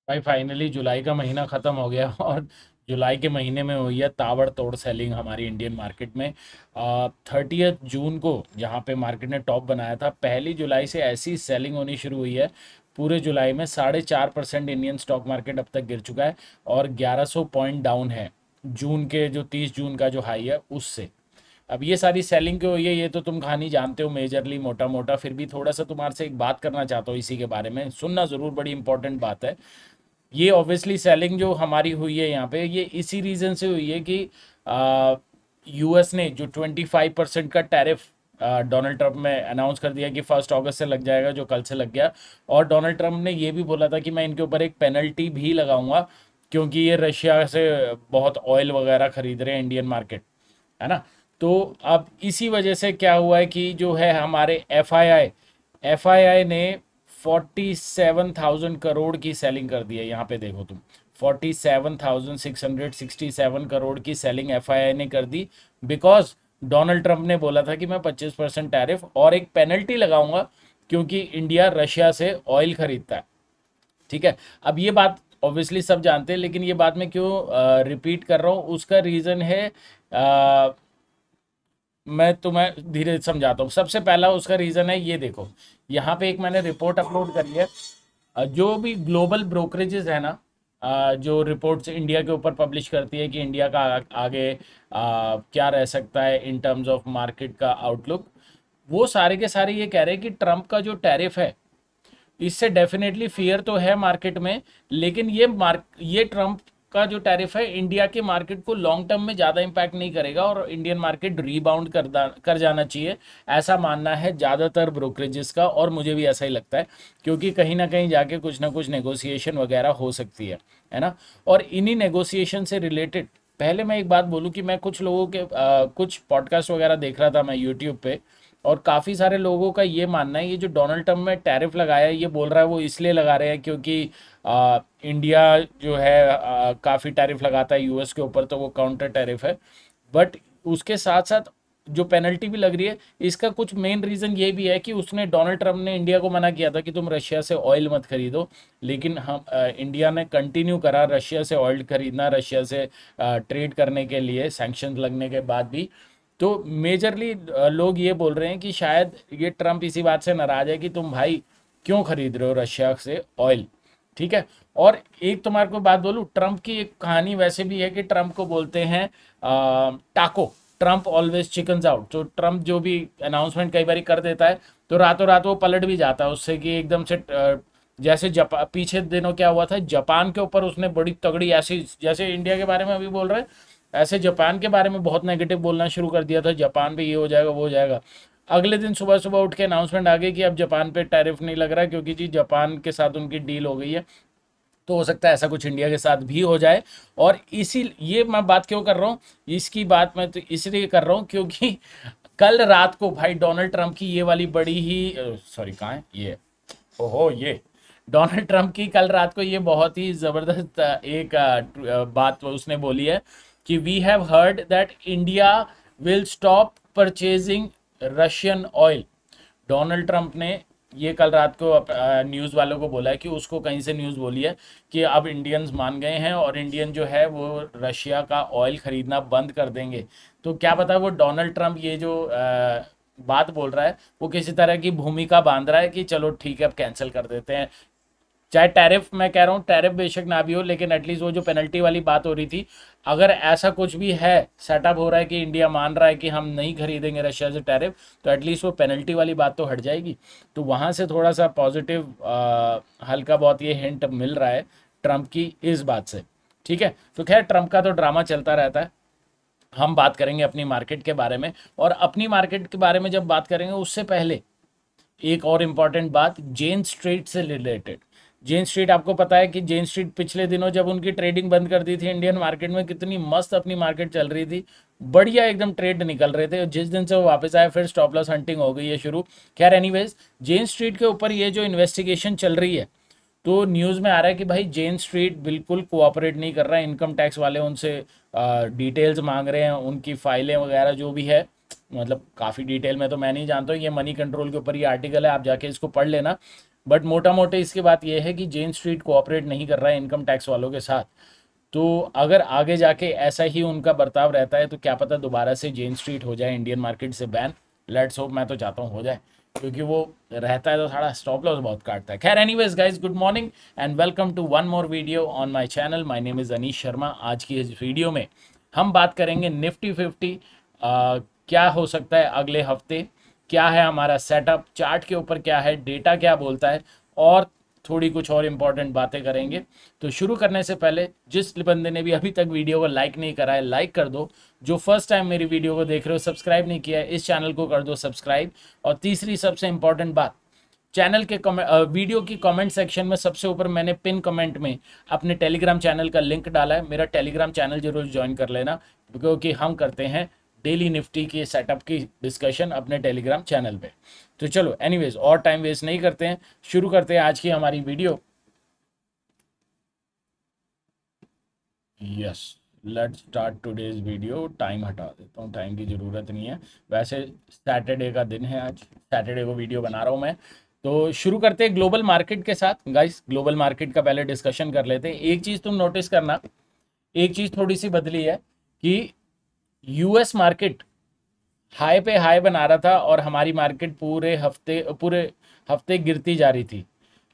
भाई फाइनली जुलाई का महीना ख़त्म हो गया और जुलाई के महीने में हुई है ताबड़तोड़ सेलिंग हमारी इंडियन मार्केट में। 30 जून को जहाँ पे मार्केट ने टॉप बनाया था, 1 जुलाई से ऐसी सेलिंग होनी शुरू हुई है। पूरे जुलाई में 4.5% इंडियन स्टॉक मार्केट अब तक गिर चुका है और 1100 पॉइंट डाउन है जून के जो 30 जून का जो हाई है उससे। अब ये सारी सेलिंग क्यों हुई है ये तो तुम कहानी जानते हो मेजरली मोटा मोटा, फिर भी थोड़ा सा तुम्हारे से एक बात करना चाहता हूँ इसी के बारे में, सुनना ज़रूर, बड़ी इंपॉर्टेंट बात है। ये ऑब्वियसली सेलिंग जो हमारी हुई है यहाँ पे, ये इसी रीज़न से हुई है कि यूएस ने जो 25% का टैरिफ डोनाल्ड ट्रंप ने अनाउंस कर दिया कि 1 अगस्त से लग जाएगा, जो कल से लग गया। और डोनाल्ड ट्रंप ने ये भी बोला था कि मैं इनके ऊपर एक पेनल्टी भी लगाऊंगा क्योंकि ये रशिया से बहुत ऑयल वगैरह खरीद रहे हैं इंडियन मार्केट, है ना। तो अब इसी वजह से क्या हुआ है कि जो है हमारे एफआईआई ने 47,000 करोड़ की सेलिंग कर दी है। यहाँ पे देखो तुम, 47,667 करोड़ की सेलिंग एफआईआई ने कर दी, बिकॉज डोनाल्ड ट्रंप ने बोला था कि मैं 25% टैरिफ और एक पेनल्टी लगाऊंगा क्योंकि इंडिया रशिया से ऑयल खरीदता है। ठीक है। अब ये बात ऑब्वियसली सब जानते हैं, लेकिन ये बात मैं क्यों रिपीट कर रहा हूँ, उसका रीज़न है, मैं तुम्हें धीरे से समझाता हूँ। सबसे पहला उसका रीज़न है, ये देखो यहाँ पे एक मैंने रिपोर्ट अपलोड करी है। जो भी ग्लोबल ब्रोकरेजेस है ना, जो रिपोर्ट्स इंडिया के ऊपर पब्लिश करती है कि इंडिया का आगे क्या रह सकता है इन टर्म्स ऑफ मार्केट का आउटलुक, वो सारे के सारे ये कह रहे हैं कि ट्रंप का जो टैरिफ है इससे डेफिनेटली फियर तो है मार्केट में, लेकिन ये ट्रंप का जो टैरिफ है इंडिया के मार्केट को लॉन्ग टर्म में ज़्यादा इम्पैक्ट नहीं करेगा और इंडियन मार्केट रीबाउंड कर जाना चाहिए। ऐसा मानना है ज़्यादातर ब्रोकरेजेस का, और मुझे भी ऐसा ही लगता है, क्योंकि कहीं ना कहीं जाके कुछ ना कुछ नेगोशिएशन वगैरह हो सकती है ना। और इन्हीं नेगोशिएशन से रिलेटेड पहले मैं एक बात बोलूँ कि मैं कुछ लोगों के कुछ पॉडकास्ट वगैरह देख रहा था मैं यूट्यूब पे, और काफ़ी सारे लोगों का ये मानना है ये जो डोनाल्ड ट्रंप में टैरिफ लगाया है, ये बोल रहा है वो इसलिए लगा रहे हैं क्योंकि इंडिया जो है काफ़ी टैरिफ लगाता है यूएस के ऊपर, तो वो काउंटर टैरिफ है। बट उसके साथ साथ जो पेनल्टी भी लग रही है, इसका कुछ मेन रीज़न ये भी है कि उसने डोनाल्ड ट्रंप ने इंडिया को मना किया था कि तुम रशिया से ऑयल मत खरीदो, लेकिन हम इंडिया ने कंटिन्यू करा रशिया से ऑयल खरीदना, रशिया से ट्रेड करने के लिए सैंक्शन लगने के बाद भी। तो मेजरली लोग ये बोल रहे हैं कि शायद ये ट्रंप इसी बात से नाराज है कि तुम भाई क्यों खरीद रहे हो रशिया से ऑयल। ठीक है। और एक तुम्हारे को बात बोलूं, ट्रंप की एक कहानी वैसे भी है कि ट्रंप को बोलते हैं टाको, ट्रंप ऑलवेज चिकन्स आउट। तो ट्रंप जो भी अनाउंसमेंट कई बार कर देता है तो रातों रात वो पलट भी जाता है उससे, कि एकदम से जैसे जापान पीछे दिनों क्या हुआ था जापान के ऊपर, उसने बड़ी तगड़ी ऐसी, जैसे इंडिया के बारे में अभी बोल रहे हैं ऐसे जापान के बारे में बहुत नेगेटिव बोलना शुरू कर दिया था, जापान पे ये हो जाएगा वो हो जाएगा। अगले दिन सुबह सुबह उठ के अनाउंसमेंट आ गई कि अब जापान पे टैरिफ नहीं लग रहा क्योंकि जी जापान के साथ उनकी डील हो गई है। तो हो सकता है ऐसा कुछ इंडिया के साथ भी हो जाए। और इसी ये मैं बात क्यों कर रहा हूँ, इसकी बात मैं तो इसलिए कर रहा हूँ क्योंकि कल रात को भाई डोनाल्ड ट्रंप की ये वाली बड़ी ही, सॉरी कहाँ है ये, ओहो ये डोनाल्ड ट्रंप की कल रात को ये बहुत ही ज़बरदस्त एक बात उसने बोली है कि we have heard that India will stop purchasing Russian oil. Donald Trump ने ये कल रात को न्यूज़ वालों को बोला है कि उसको कहीं से न्यूज़ बोली है कि अब इंडियंस मान गए हैं और इंडियन जो है वो रशिया का ऑयल खरीदना बंद कर देंगे। तो क्या पता वो डोनाल्ड ट्रंप ये जो बात बोल रहा है वो किसी तरह की भूमिका बांध रहा है कि चलो ठीक है अब कैंसिल कर देते हैं। चाहे टैरिफ, मैं कह रहा हूँ टैरिफ बेशक ना भी हो, लेकिन एटलीस्ट वो जो पेनल्टी वाली बात हो रही थी, अगर ऐसा कुछ भी है सेटअप हो रहा है कि इंडिया मान रहा है कि हम नहीं खरीदेंगे रशिया से टैरिफ, तो एटलीस्ट वो पेनल्टी वाली बात तो हट जाएगी। तो वहाँ से थोड़ा सा पॉजिटिव हल्का बहुत ये हिंट मिल रहा है ट्रंप की इस बात से। ठीक है। तो खैर ट्रंप का तो ड्रामा चलता रहता है। हम बात करेंगे अपनी मार्केट के बारे में, और अपनी मार्केट के बारे में जब बात करेंगे उससे पहले एक और इम्पॉर्टेंट बात जेन स्ट्रीट से रिलेटेड। जेन स्ट्रीट, आपको पता है कि जेन स्ट्रीट पिछले दिनों जब उनकी ट्रेडिंग बंद कर दी थी इंडियन मार्केट में, कितनी मस्त अपनी मार्केट चल रही थी, बढ़िया एकदम ट्रेड निकल रहे थे। और जिस दिन से वो वापस आए फिर स्टॉप लॉस हंटिंग हो गई है शुरू। खैर एनीवेज, जेन स्ट्रीट के ऊपर ये जो इन्वेस्टिगेशन चल रही है, तो न्यूज़ में आ रहा है कि भाई जेन स्ट्रीट बिल्कुल कोऑपरेट नहीं कर रहा है, इनकम टैक्स वाले उनसे डिटेल्स मांग रहे हैं, उनकी फाइलें वगैरह जो भी है, मतलब काफ़ी डिटेल में तो मैं नहीं जानता हूँ, ये मनी कंट्रोल के ऊपर ये आर्टिकल है, आप जाके इसको पढ़ लेना। बट मोटा मोटे इसकी बात यह है कि जेन स्ट्रीट कोऑपरेट नहीं कर रहा है इनकम टैक्स वालों के साथ। तो अगर आगे जाके ऐसा ही उनका बर्ताव रहता है तो क्या पता दोबारा से जेन स्ट्रीट हो जाए इंडियन मार्केट से बैन। लेट्स होप, मैं तो चाहता हूँ हो जाए, क्योंकि वो रहता है तो थोड़ा स्टॉप लॉस बहुत काटता है। खैर anyways guys, good morning and welcome to one more video on my channel. My name is Anish Sharma. आज की इस वीडियो में हम बात करेंगे निफ्टी 50 क्या हो सकता है अगले हफ्ते, क्या है हमारा सेटअप, चार्ट के ऊपर क्या है, डेटा क्या बोलता है, और थोड़ी कुछ और इम्पॉर्टेंट बातें करेंगे। तो शुरू करने से पहले जिस बंदे ने भी अभी तक वीडियो को लाइक नहीं करा है लाइक कर दो। जो फर्स्ट टाइम मेरी वीडियो को देख रहे हो सब्सक्राइब नहीं किया है इस चैनल को कर दो सब्सक्राइब। और तीसरी सबसे इम्पॉर्टेंट बात, चैनल के वीडियो की कमेंट सेक्शन में सबसे ऊपर मैंने पिन कमेंट में अपने टेलीग्राम चैनल का लिंक डाला है। मेरा टेलीग्राम चैनल जरूर ज्वाइन कर लेना, क्योंकि हम करते हैं डेली निफ्टी के सेटअप की डिस्कशन अपने टेलीग्राम चैनल पे। तो चलो एनीवेज और टाइम वेस्ट नहीं करते हैं, शुरू करते हैं आज की हमारी video. Yes, let's start today's video. Time हटा देता हूँ, टाइम की ज़रूरत नहीं है, वैसे सैटरडे का दिन है, आज सैटरडे को वीडियो बना रहा हूँ मैं। तो शुरू करते हैं ग्लोबल मार्केट के साथ। गाइस ग्लोबल मार्केट का पहले डिस्कशन कर लेते हैं। एक चीज़ तुम नोटिस करना, एक चीज़ थोड़ी सी बदली है कि यूएस मार्केट हाई पे हाई बना रहा था और हमारी मार्केट पूरे हफ्ते गिरती जा रही थी।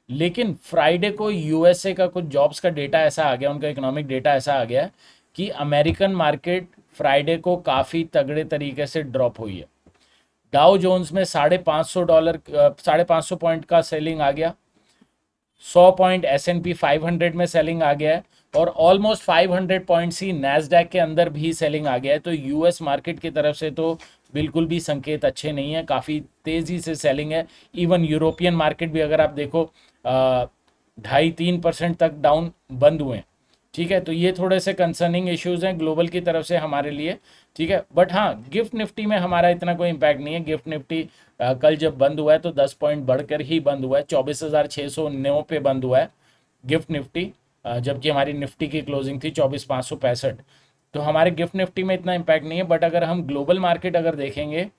लेकिन फ्राइडे को यूएसए का कुछ जॉब्स का डेटा ऐसा आ गया, उनका इकोनॉमिक डेटा ऐसा आ गया कि अमेरिकन मार्केट फ्राइडे को काफ़ी तगड़े तरीके से ड्रॉप हुई है। डाउ जोन्स में $550 पॉइंट का सेलिंग आ गया, 100 पॉइंट S&P 500 में सेलिंग आ गया है, और ऑलमोस्ट 500 पॉइंट्स ही नैस्डैक के अंदर भी सेलिंग आ गया है। तो यूएस मार्केट की तरफ से तो बिल्कुल भी संकेत अच्छे नहीं है, काफ़ी तेज़ी से सेलिंग है। इवन यूरोपियन मार्केट भी अगर आप देखो 2.5-3% तक डाउन बंद हुए हैं। ठीक है, तो ये थोड़े से कंसर्निंग इश्यूज़ हैं ग्लोबल की तरफ से हमारे लिए। ठीक है, बट हाँ गिफ्ट निफ्टी में हमारा इतना कोई इम्पैक्ट नहीं है। गिफ्ट निफ्टी कल जब बंद हुआ है तो 10 पॉइंट बढ़कर ही बंद हुआ है, 24,609 पे बंद हुआ है गिफ्ट निफ्टी, जबकि हमारी निफ्टी की क्लोजिंग थी 24,565। तो हमारे गिफ्ट निफ्टी में इतना इम्पैक्ट नहीं है। बट अगर हम ग्लोबल मार्केट अगर देखेंगे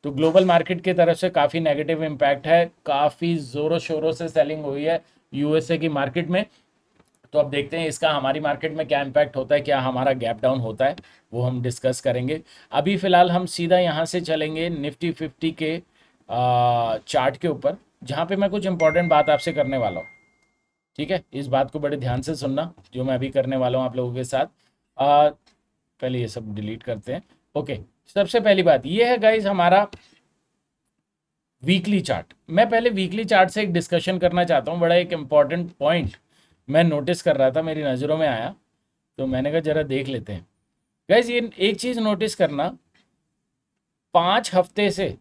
तो ग्लोबल मार्केट की तरफ से काफ़ी नेगेटिव इम्पैक्ट है, काफ़ी ज़ोरों शोरों से सेलिंग हुई है यूएसए की मार्केट में। तो अब देखते हैं इसका हमारी मार्केट में क्या इम्पैक्ट होता है, क्या हमारा गैप डाउन होता है, वो हम डिस्कस करेंगे। अभी फ़िलहाल हम सीधा यहाँ से चलेंगे निफ्टी 50 के चार्ट के ऊपर, जहाँ पे मैं कुछ इंपॉर्टेंट बात आपसे करने वाला हूँ। ठीक है, इस बात को बड़े ध्यान से सुनना जो मैं अभी करने वाला हूँ आप लोगों के साथ। पहले ये सब डिलीट करते हैं। ओके, सबसे पहली बात ये है गाइज हमारा वीकली चार्ट। मैं पहले वीकली चार्ट से एक डिस्कशन करना चाहता हूँ। बड़ा एक इम्पॉर्टेंट पॉइंट मैं नोटिस कर रहा था, मेरी नज़रों में आया, तो मैंने कहा जरा देख लेते हैं। गाइज ये एक चीज़ नोटिस करना, 5 हफ्ते से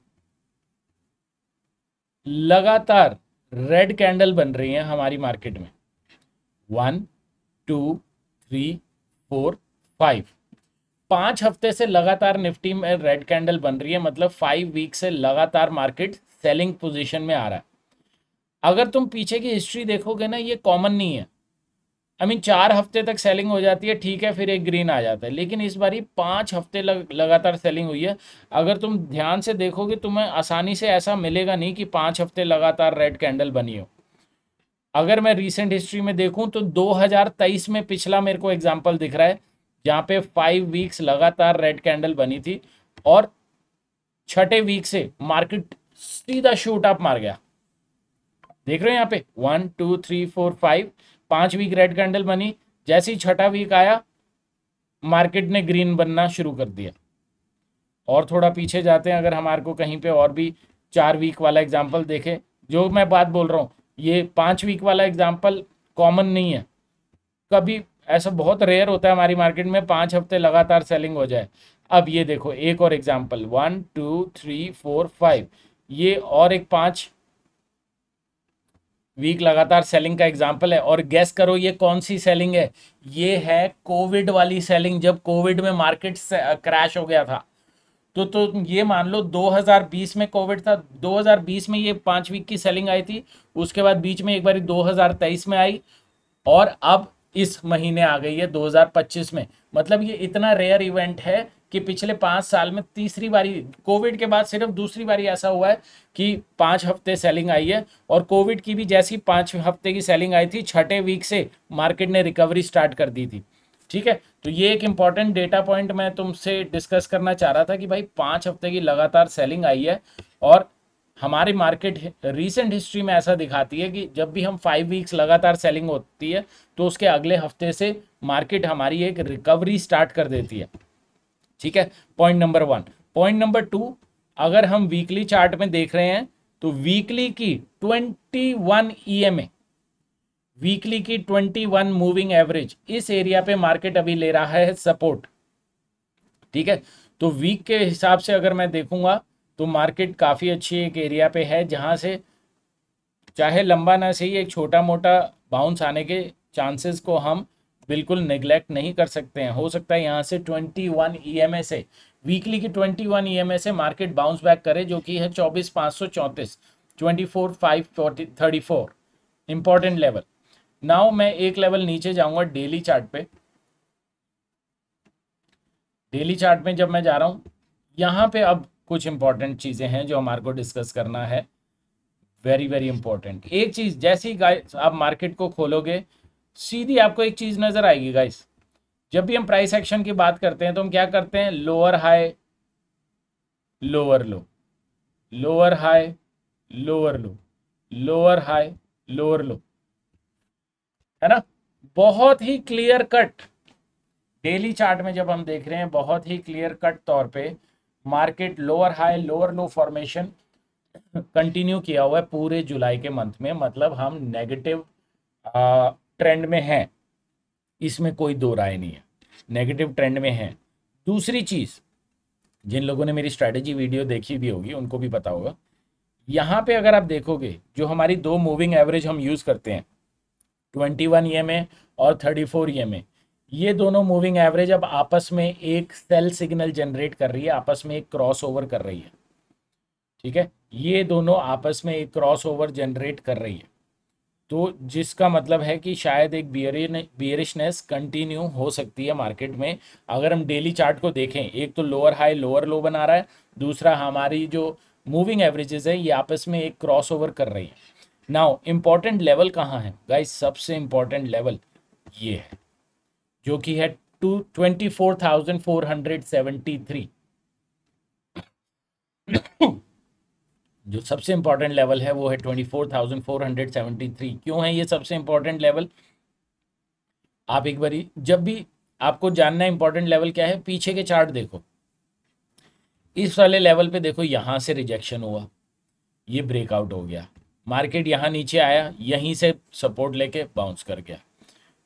लगातार रेड कैंडल बन रही हैं हमारी मार्केट में। 1 2 3 4 5 5 हफ्ते से लगातार निफ्टी में रेड कैंडल बन रही है, मतलब 5 वीक से लगातार मार्केट सेलिंग पोजीशन में आ रहा है। अगर तुम पीछे की हिस्ट्री देखोगे ना, ये कॉमन नहीं है। आई मीन 4 हफ्ते तक सेलिंग हो जाती है, ठीक है, फिर एक ग्रीन आ जाता है, लेकिन इस बारी 5 हफ्ते लगातार सेलिंग हुई है। अगर तुम ध्यान से देखोगे तुम्हें आसानी से ऐसा मिलेगा नहीं कि 5 हफ्ते लगातार रेड कैंडल बनी हो। अगर मैं रीसेंट हिस्ट्री में देखूं तो 2023 में पिछला मेरे को एग्जाम्पल दिख रहा है, जहाँ पे 5 वीक्स लगातार रेड कैंडल बनी थी और छठे वीक से मार्केट सीधा शूट अप मार गया। देख रहे हो यहाँ पे 1 2 3 4 5 वीक रेड कैंडल बनी, जैसे ही छठा वीक आया मार्केट ने ग्रीन बनना शुरू कर दिया। और थोड़ा पीछे जाते हैं, अगर हमारे को कहीं पे और भी 4 वीक वाला एग्जाम्पल देखें, जो मैं बात बोल रहा हूँ ये 5 वीक वाला एग्जाम्पल कॉमन नहीं है, कभी ऐसा बहुत रेयर होता है हमारी मार्केट में 5 हफ्ते लगातार सेलिंग हो जाए। अब ये देखो एक और एग्जाम्पल 1 2 3 4 5, ये और एक 5 वीक लगातार सेलिंग का एग्जाम्पल है। और गेस करो ये कौन सी सेलिंग है? ये है कोविड वाली सेलिंग, जब कोविड में मार्केट क्रैश हो गया था। तो ये मान लो 2020 में कोविड था, 2020 में ये 5 वीक की सेलिंग आई थी, उसके बाद बीच में एक बार 2023 में आई, और अब इस महीने आ गई है 2025 में। मतलब ये इतना रेयर इवेंट है कि पिछले 5 साल में तीसरी बारी, कोविड के बाद सिर्फ दूसरी बारी ऐसा हुआ है कि 5 हफ्ते सेलिंग आई है। और कोविड की भी जैसी 5 हफ्ते की सेलिंग आई थी, छठे वीक से मार्केट ने रिकवरी स्टार्ट कर दी थी। ठीक है, तो ये एक इंपॉर्टेंट डेटा पॉइंट मैं तुमसे डिस्कस करना चाह रहा था कि भाई 5 हफ्ते की लगातार सेलिंग आई है। और हमारी मार्केट रीसेंट हिस्ट्री में ऐसा दिखाती है कि जब भी हम 5 वीक्स लगातार सेलिंग होती है तो उसके अगले हफ्ते से मार्केट हमारी एक रिकवरी स्टार्ट कर देती है। ठीक है, पॉइंट नंबर 1। पॉइंट नंबर 2, अगर हम वीकली चार्ट में देख रहे हैं तो वीकली की 21 ईएमए, वीकली की 21 मूविंग एवरेज, इस एरिया पे मार्केट अभी ले रहा है सपोर्ट। ठीक है, तो वीक के हिसाब से अगर मैं देखूंगा तो मार्केट काफ़ी अच्छी एक एरिया पे है, जहां से चाहे लंबा ना सही एक छोटा मोटा बाउंस आने के चांसेस को हम बिल्कुल नेग्लेक्ट नहीं कर सकते हैं। हो सकता है यहाँ से 21 ईएमए से, वीकली की 21 ईएमए से मार्केट बाउंस बैक करे, जो कि है 24,534, 24,534 इंपॉर्टेंट लेवल। नाउ मैं एक लेवल नीचे जाऊंगा डेली चार्ट पे। डेली चार्ट में जब मैं जा रहा हूँ, यहाँ पे अब कुछ इंपॉर्टेंट चीज़ें हैं जो हमारे को डिस्कस करना है, वेरी वेरी इंपॉर्टेंट। एक चीज़, जैसे ही गाइस आप मार्केट को खोलोगे सीधी आपको एक चीज़ नज़र आएगी गाइस। जब भी हम प्राइस एक्शन की बात करते हैं तो हम क्या करते हैं, लोअर हाई लोअर लो, लोअर हाई लोअर लो, लोअर हाई लोअर लो, है ना। बहुत ही क्लियर कट डेली चार्ट में जब हम देख रहे हैं, बहुत ही क्लियर कट तौर पे मार्केट लोअर हाई लोअर लो फॉर्मेशन कंटिन्यू किया हुआ है पूरे जुलाई के मंथ में। मतलब हम नेगेटिव ट्रेंड में हैं, इसमें कोई दो राय नहीं है, नेगेटिव ट्रेंड में है। दूसरी चीज़, जिन लोगों ने मेरी स्ट्रैटेजी वीडियो देखी भी होगी उनको भी पता होगा, यहाँ पे अगर आप देखोगे जो हमारी दो मूविंग एवरेज हम यूज़ करते हैं, 21 ईएमए और 34 ईएमए, ये दोनों मूविंग एवरेज अब आपस में एक सेल सिग्नल जनरेट कर रही है, आपस में एक क्रॉस ओवर कर रही है। ठीक है, ये दोनों आपस में एक क्रॉस ओवर जनरेट कर रही है, तो जिसका मतलब है कि शायद एक बियरिशनेस कंटिन्यू हो सकती है मार्केट में। अगर हम डेली चार्ट को देखें, एक तो लोअर हाई लोअर लो बना रहा है, दूसरा हमारी जो मूविंग एवरेजेस है ये आपस में एक क्रॉस ओवर कर रही है। नाउ इंपॉर्टेंट लेवल कहाँ है गाइस, सबसे इंपॉर्टेंट लेवल ये है, जो कि है 24,473। जो सबसे इंपॉर्टेंट लेवल है वो है 24,473। क्यों है ये सबसे इंपॉर्टेंट लेवल, आप एक बारी जब भी आपको जानना है इंपॉर्टेंट लेवल क्या है, पीछे के चार्ट देखो, इस वाले लेवल पे देखो, यहां से रिजेक्शन हुआ, ये ब्रेकआउट हो गया, मार्केट यहाँ नीचे आया, यहीं से सपोर्ट लेके बाउंस कर गया,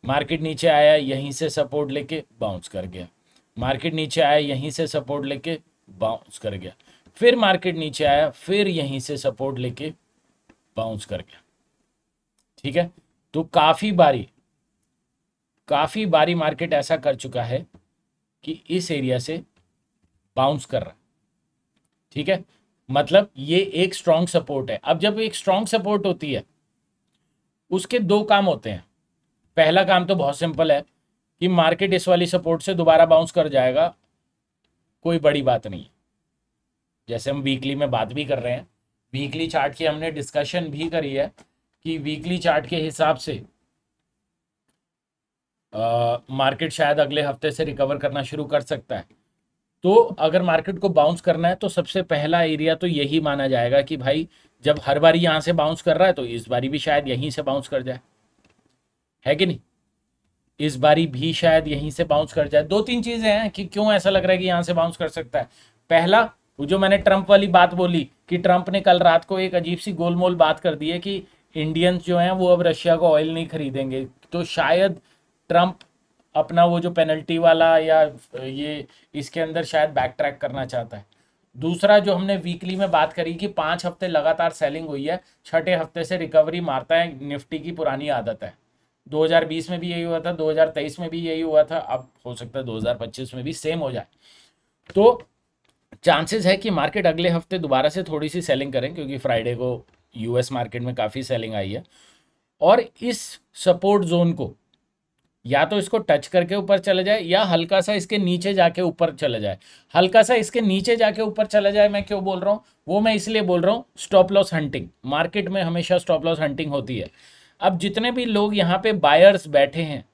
मार्केट नीचे आया, यहीं से सपोर्ट लेके बाउंस कर गया, मार्केट नीचे आया, यहीं से सपोर्ट लेके बाउंस कर गया, फिर मार्केट नीचे आया, फिर यहीं से सपोर्ट लेके बाउंस कर गया। ठीक है, तो काफ़ी बारी मार्केट ऐसा कर चुका है कि इस एरिया से बाउंस कर रहा है। ठीक है, मतलब ये एक स्ट्रॉन्ग सपोर्ट है। अब जब एक स्ट्रॉन्ग सपोर्ट होती है, उसके दो काम होते हैं। पहला काम तो बहुत सिंपल है कि मार्केट इस वाली सपोर्ट से दोबारा बाउंस कर जाएगा, कोई बड़ी बात नहीं है। जैसे हम वीकली में बात भी कर रहे हैं, वीकली चार्ट की हमने डिस्कशन भी करी है कि वीकली चार्ट के हिसाब से मार्केट शायद अगले हफ्ते से रिकवर करना शुरू कर सकता है। तो अगर मार्केट को बाउंस करना है तो सबसे पहला एरिया तो यही माना जाएगा कि भाई जब हर बारी यहाँ से बाउंस कर रहा है तो इस बारी भी शायद यहीं से बाउंस कर जाए, है कि नहीं, इस बारी भी शायद यहीं से बाउंस कर जाए। दो तीन चीजें हैं कि क्यों ऐसा लग रहा है कि यहाँ से बाउंस कर सकता है। पहला, वो जो मैंने ट्रंप वाली बात बोली कि ट्रंप ने कल रात को एक अजीब सी गोलमोल बात कर दी है कि इंडियंस जो हैं वो अब रशिया को ऑयल नहीं खरीदेंगे, तो शायद ट्रंप अपना वो जो पेनल्टी वाला या ये इसके अंदर शायद बैक ट्रैक करना चाहता है। दूसरा, जो हमने वीकली में बात करी कि 5 हफ्ते लगातार सेलिंग हुई है, छठे हफ्ते से रिकवरी मारता है, निफ्टी की पुरानी आदत है। 2020 में भी यही हुआ था, 2023 में भी यही हुआ था, अब हो सकता है 2025 में भी सेम हो जाए। तो चांसेस है कि मार्केट अगले हफ्ते दोबारा से थोड़ी सी सेलिंग करें, क्योंकि फ्राइडे को यूएस मार्केट में काफ़ी सेलिंग आई है। और इस सपोर्ट जोन को या तो इसको टच करके ऊपर चला जाए या हल्का सा इसके नीचे जाके ऊपर चला जाए। हल्का सा इसके नीचे जाके ऊपर चला जाए, मैं क्यों बोल रहा हूँ, वो मैं इसलिए बोल रहा हूँ, स्टॉप लॉस हंटिंग, मार्केट में हमेशा स्टॉप लॉस हंटिंग होती है। अब जितने भी लोग यहाँ पे बायर्स बैठे हैं,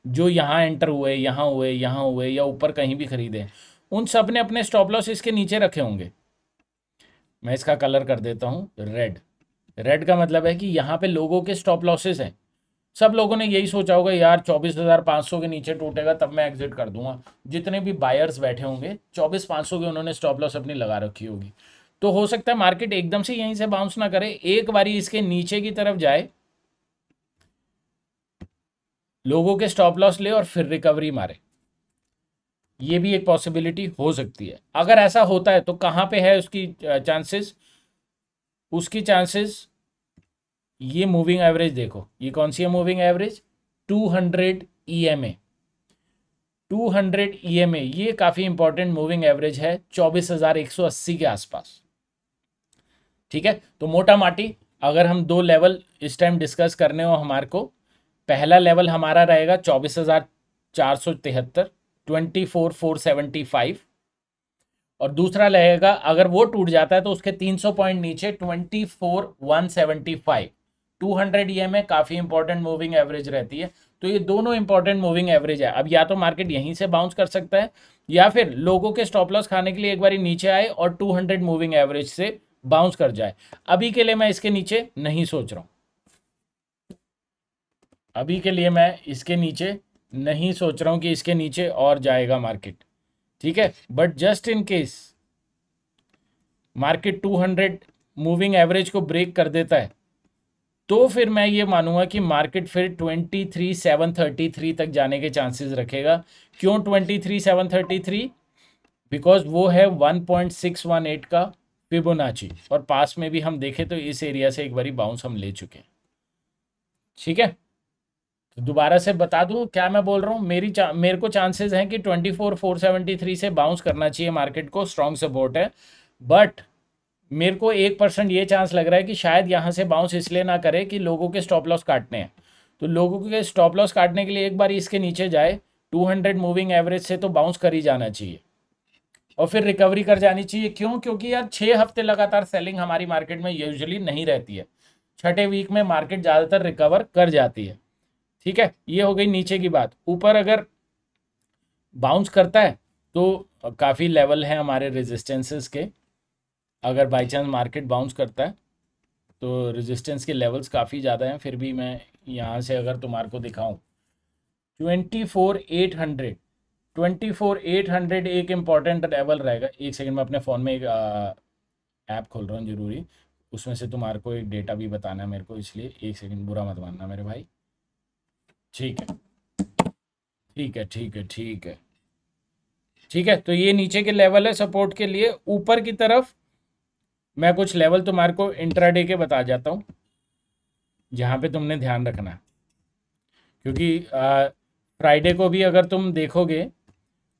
जो यहाँ एंटर हुए, यहाँ हुए, यहाँ हुए, या ऊपर कहीं भी खरीदे, उन सब ने अपने स्टॉप लॉस इसके नीचे रखे होंगे। मैं इसका कलर कर देता हूँ रेड। रेड का मतलब है कि यहाँ पे लोगों के स्टॉप लॉसेस हैं। सब लोगों ने यही सोचा होगा, यार 24,500 के नीचे टूटेगा तब मैं एग्जिट कर दूंगा। जितने भी बायर्स बैठे होंगे 24,500 के उन्होंने स्टॉप लॉस अपनी लगा रखी होगी। तो हो सकता है मार्केट एकदम से यहीं से बाउंस ना करे, एक बारी इसके नीचे की तरफ जाए, लोगों के स्टॉप लॉस ले और फिर रिकवरी मारे। ये भी एक पॉसिबिलिटी हो सकती है। अगर ऐसा होता है तो कहाँ पे है उसकी चांसेस, उसकी चांसेस, ये मूविंग एवरेज देखो, ये कौन सी है मूविंग एवरेज, 200 EMA। 200 EMA ये काफ़ी इंपॉर्टेंट मूविंग एवरेज है, 24,180 के आसपास। ठीक है, तो मोटा माटी अगर हम दो लेवल इस टाइम डिस्कस करने हो हमारे को, पहला लेवल हमारा रहेगा 24,473, 24,475, और दूसरा रहेगा अगर वो टूट जाता है तो उसके 300 पॉइंट नीचे 24,175। 200 EMA काफ़ी इंपॉर्टेंट मूविंग एवरेज रहती है। तो ये दोनों इंपॉर्टेंट मूविंग एवरेज है। अब या तो मार्केट यहीं से बाउंस कर सकता है, या फिर लोगों के स्टॉप लॉस खाने के लिए एक बार नीचे आए और 200 मूविंग एवरेज से बाउंस कर जाए। अभी के लिए मैं इसके नीचे नहीं सोच रहा हूँ, अभी के लिए मैं इसके नीचे नहीं सोच रहा हूँ कि इसके नीचे और जाएगा मार्केट। ठीक है, but just in case market 200 moving average को ब्रेक कर देता है तो फिर मैं ये मानूंगा कि मार्केट फिर 23,733 तक जाने के चांसेस रखेगा। क्यों 23,733? बिकॉज वो है 1.618 का फिबोनाची, और पास में भी हम देखें तो इस एरिया से एक बारी बाउंस हम ले चुके हैं। ठीक है, तो दोबारा से बता दूं क्या मैं बोल रहा हूँ, मेरे को चांसेस हैं कि 24,473 से बाउंस करना चाहिए मार्केट को, स्ट्रॉन्ग सपोर्ट है। बट मेरे को 1% ये चांस लग रहा है कि शायद यहाँ से बाउंस इसलिए ना करे कि लोगों के स्टॉप लॉस काटने हैं। तो लोगों के स्टॉप लॉस काटने के लिए एक बार इसके नीचे जाए 200 मूविंग एवरेज से तो बाउंस कर ही जाना चाहिए, और फिर रिकवरी कर जानी चाहिए। क्यों? क्योंकि यार 6 हफ्ते लगातार सेलिंग हमारी मार्केट में यूजुअली नहीं रहती है, छठे वीक में मार्केट ज़्यादातर रिकवर कर जाती है। ठीक है, ये हो गई नीचे की बात। ऊपर अगर बाउंस करता है तो काफ़ी लेवल है हमारे रेजिस्टेंसेस के। अगर बाई चांस मार्केट बाउंस करता है तो रेजिस्टेंस के लेवल्स काफ़ी ज़्यादा हैं। फिर भी मैं यहाँ से अगर तुम्हारे को दिखाऊं 24,800, 24,800 एक इम्पॉर्टेंट लेवल रहेगा। एक सेकंड में अपने फ़ोन में एक ऐप खोल रहा हूँ ज़रूरी, उसमें से तुम्हारे को एक डेटा भी बताना है मेरे को, इसलिए एक सेकंड बुरा मत मानना मेरे भाई। ठीक है, ठीक है, ठीक है, ठीक है, ठीक है। तो ये नीचे के लेवल है सपोर्ट के लिए। ऊपर की तरफ मैं कुछ लेवल तुम्हारे को इंट्राडे के बता जाता हूँ जहाँ पे तुमने ध्यान रखना है, क्योंकि फ्राइडे को भी अगर तुम देखोगे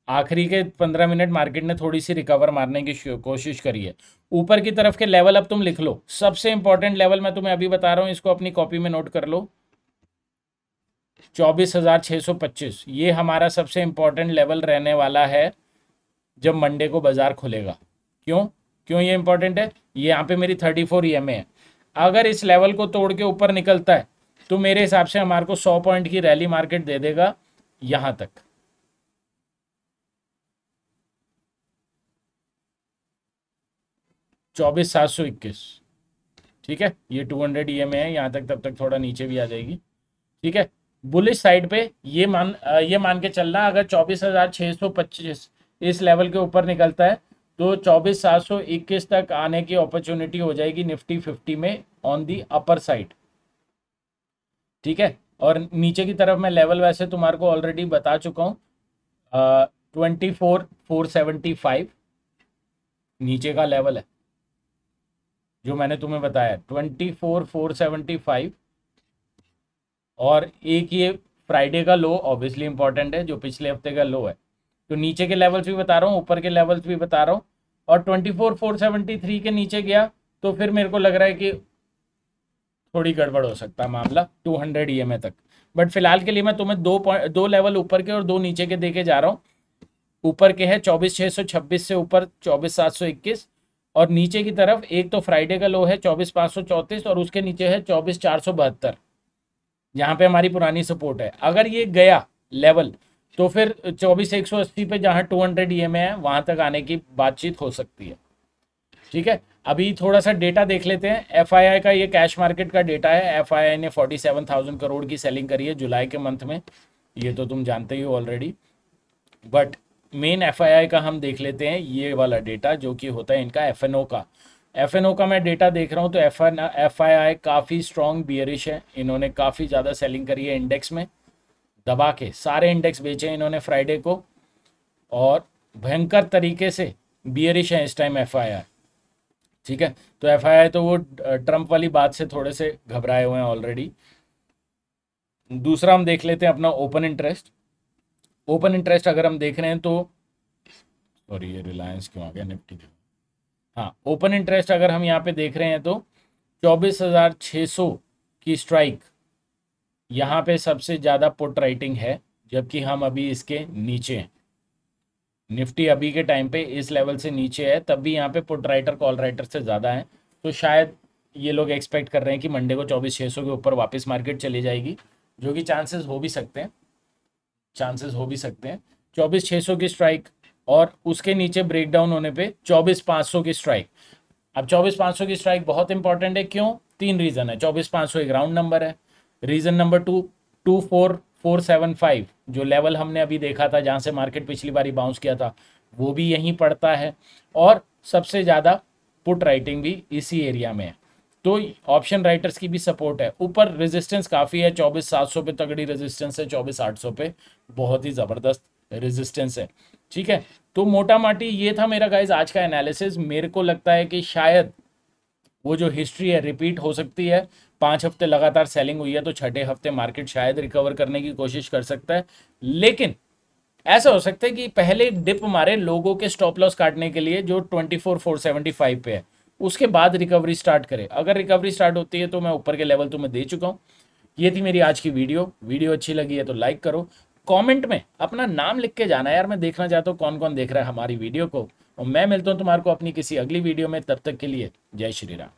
आखिरी के 15 मिनट मार्केट ने थोड़ी सी रिकवर मारने की कोशिश करी है। ऊपर की तरफ के लेवल अब तुम लिख लो। सबसे इंपॉर्टेंट लेवल मैं तुम्हें अभी बता रहा हूँ, इसको अपनी कॉपी में नोट कर लो। 24,625 ये हमारा सबसे इंपॉर्टेंट लेवल रहने वाला है जब मंडे को बाजार खुलेगा। क्यों क्यों ये इंपॉर्टेंट है? ये यहाँ पे मेरी 34 EMA है। अगर इस लेवल को तोड़ के ऊपर निकलता है तो मेरे हिसाब से हमारे को 100 पॉइंट की रैली मार्केट दे देगा यहाँ तक। चौबीस 721। ठीक है, ये 200 EMA है यहाँ तक, तब तक थोड़ा नीचे भी आ जाएगी। ठीक है, बुलिश साइड पे ये मान के चलना, अगर 24,625 इस लेवल के ऊपर निकलता है तो 24,721 तक आने की अपॉर्चुनिटी हो जाएगी निफ्टी 50 में ऑन दी अपर साइड। ठीक है, और नीचे की तरफ मैं लेवल वैसे तुम्हारे को ऑलरेडी बता चुका हूँ, 24,475 नीचे का लेवल है जो मैंने तुम्हें बताया, 24,475। और एक ये फ्राइडे का लो ऑब्वियसली इंपॉर्टेंट है जो पिछले हफ्ते का लो है। तो नीचे के लेवल्स भी बता रहा हूँ, ऊपर के लेवल्स भी बता रहा हूँ। और 24,473 के नीचे गया तो फिर मेरे को लग रहा है कि थोड़ी गड़बड़ हो सकता है मामला 200 EMA तक। बट फिलहाल के लिए मैं तुम्हें दो लेवल ऊपर के और दो नीचे के देके जा रहा हूँ। ऊपर के है 24,626 से ऊपर 24,721, और नीचे की तरफ एक तो फ्राइडे का लो है 24,534 और उसके नीचे है 24,472, यहाँ पे हमारी पुरानी सपोर्ट है। अगर ये गया लेवल तो फिर 24,180 पे जहाँ 200 EMA है वहां तक आने की बातचीत हो सकती है। ठीक है, अभी थोड़ा सा डेटा देख लेते हैं। एफआईआई का ये कैश मार्केट का डेटा है। एफआईआई ने 47,000 करोड़ की सेलिंग करी है जुलाई के मंथ में, ये तो तुम जानते ही हो ऑलरेडी। बट मेन एफआईआई का हम देख लेते हैं, ये वाला डेटा जो कि होता है इनका एफएनओ का। एफएनओ का मैं डेटा देख रहा हूँ तो एफआईआई काफ़ी स्ट्रॉन्ग बियरिश है। इन्होंने काफ़ी ज़्यादा सेलिंग करी है इंडेक्स में, दबा के सारे इंडेक्स बेचे इन्होंने फ्राइडे को, और भयंकर तरीके से बियरिश है इस टाइम एफआईआई। ठीक है, तो एफआईआई तो वो ट्रंप वाली बात से थोड़े से घबराए हुए हैं ऑलरेडी। दूसरा हम देख लेते हैं अपना ओपन इंटरेस्ट। ओपन इंटरेस्ट अगर हम देख रहे हैं तो, सॉरी ये रिलायंस क्यों आ गया निफ्टी। हाँ, ओपन इंटरेस्ट अगर हम यहाँ पे देख रहे हैं तो 24,600 की स्ट्राइक यहाँ पे सबसे ज़्यादा पुट राइटिंग है, जबकि हम अभी इसके नीचे हैं। निफ्टी अभी के टाइम पे इस लेवल से नीचे है, तब भी यहाँ पे पुट राइटर कॉल राइटर से ज़्यादा है। तो शायद ये लोग एक्सपेक्ट कर रहे हैं कि मंडे को 24,600 के ऊपर वापस मार्केट चली जाएगी, जो कि चांसेस हो भी सकते हैं, 24,600 की स्ट्राइक, और उसके नीचे ब्रेकडाउन होने पे 24,500 की स्ट्राइक। अब 24,500 की स्ट्राइक बहुत इंपॉर्टेंट है, क्यों? 3 रीज़न है। 24,500 एक राउंड नंबर है। रीज़न नंबर 2, 24,475 जो लेवल हमने अभी देखा था जहाँ से मार्केट पिछली बारी बाउंस किया था, वो भी यहीं पड़ता है, और सबसे ज़्यादा पुट राइटिंग भी इसी एरिया में है। तो ऑप्शन राइटर्स की भी सपोर्ट है। ऊपर रेजिस्टेंस काफ़ी है, 24,700 पे तगड़ी रेजिस्टेंस है, 24,800 पे बहुत ही ज़बरदस्त रेजिस्टेंस है। ठीक है, तो मोटा माटी ये था मेरा गाइज आज का एनालिसिस। मेरे को लगता है कि शायद वो जो हिस्ट्री है रिपीट हो सकती है। 5 हफ्ते लगातार सेलिंग हुई है, तो छठे हफ्ते मार्केट शायद रिकवर करने की कोशिश कर सकता है। लेकिन ऐसा हो सकता है कि पहले डिप मारे लोगों के स्टॉप लॉस काटने के लिए जो 24,475 पे है, उसके बाद रिकवरी स्टार्ट करे। अगर रिकवरी स्टार्ट होती है तो मैं ऊपर के लेवल तो मैं दे चुका हूँ। ये थी मेरी आज की वीडियो अच्छी लगी है तो लाइक करो, कमेंट में अपना नाम लिख के जाना यार, मैं देखना चाहता हूँ कौन कौन देख रहा है हमारी वीडियो को। और मैं मिलता हूँ तुम्हारे को अपनी किसी अगली वीडियो में, तब तक के लिए जय श्री राम।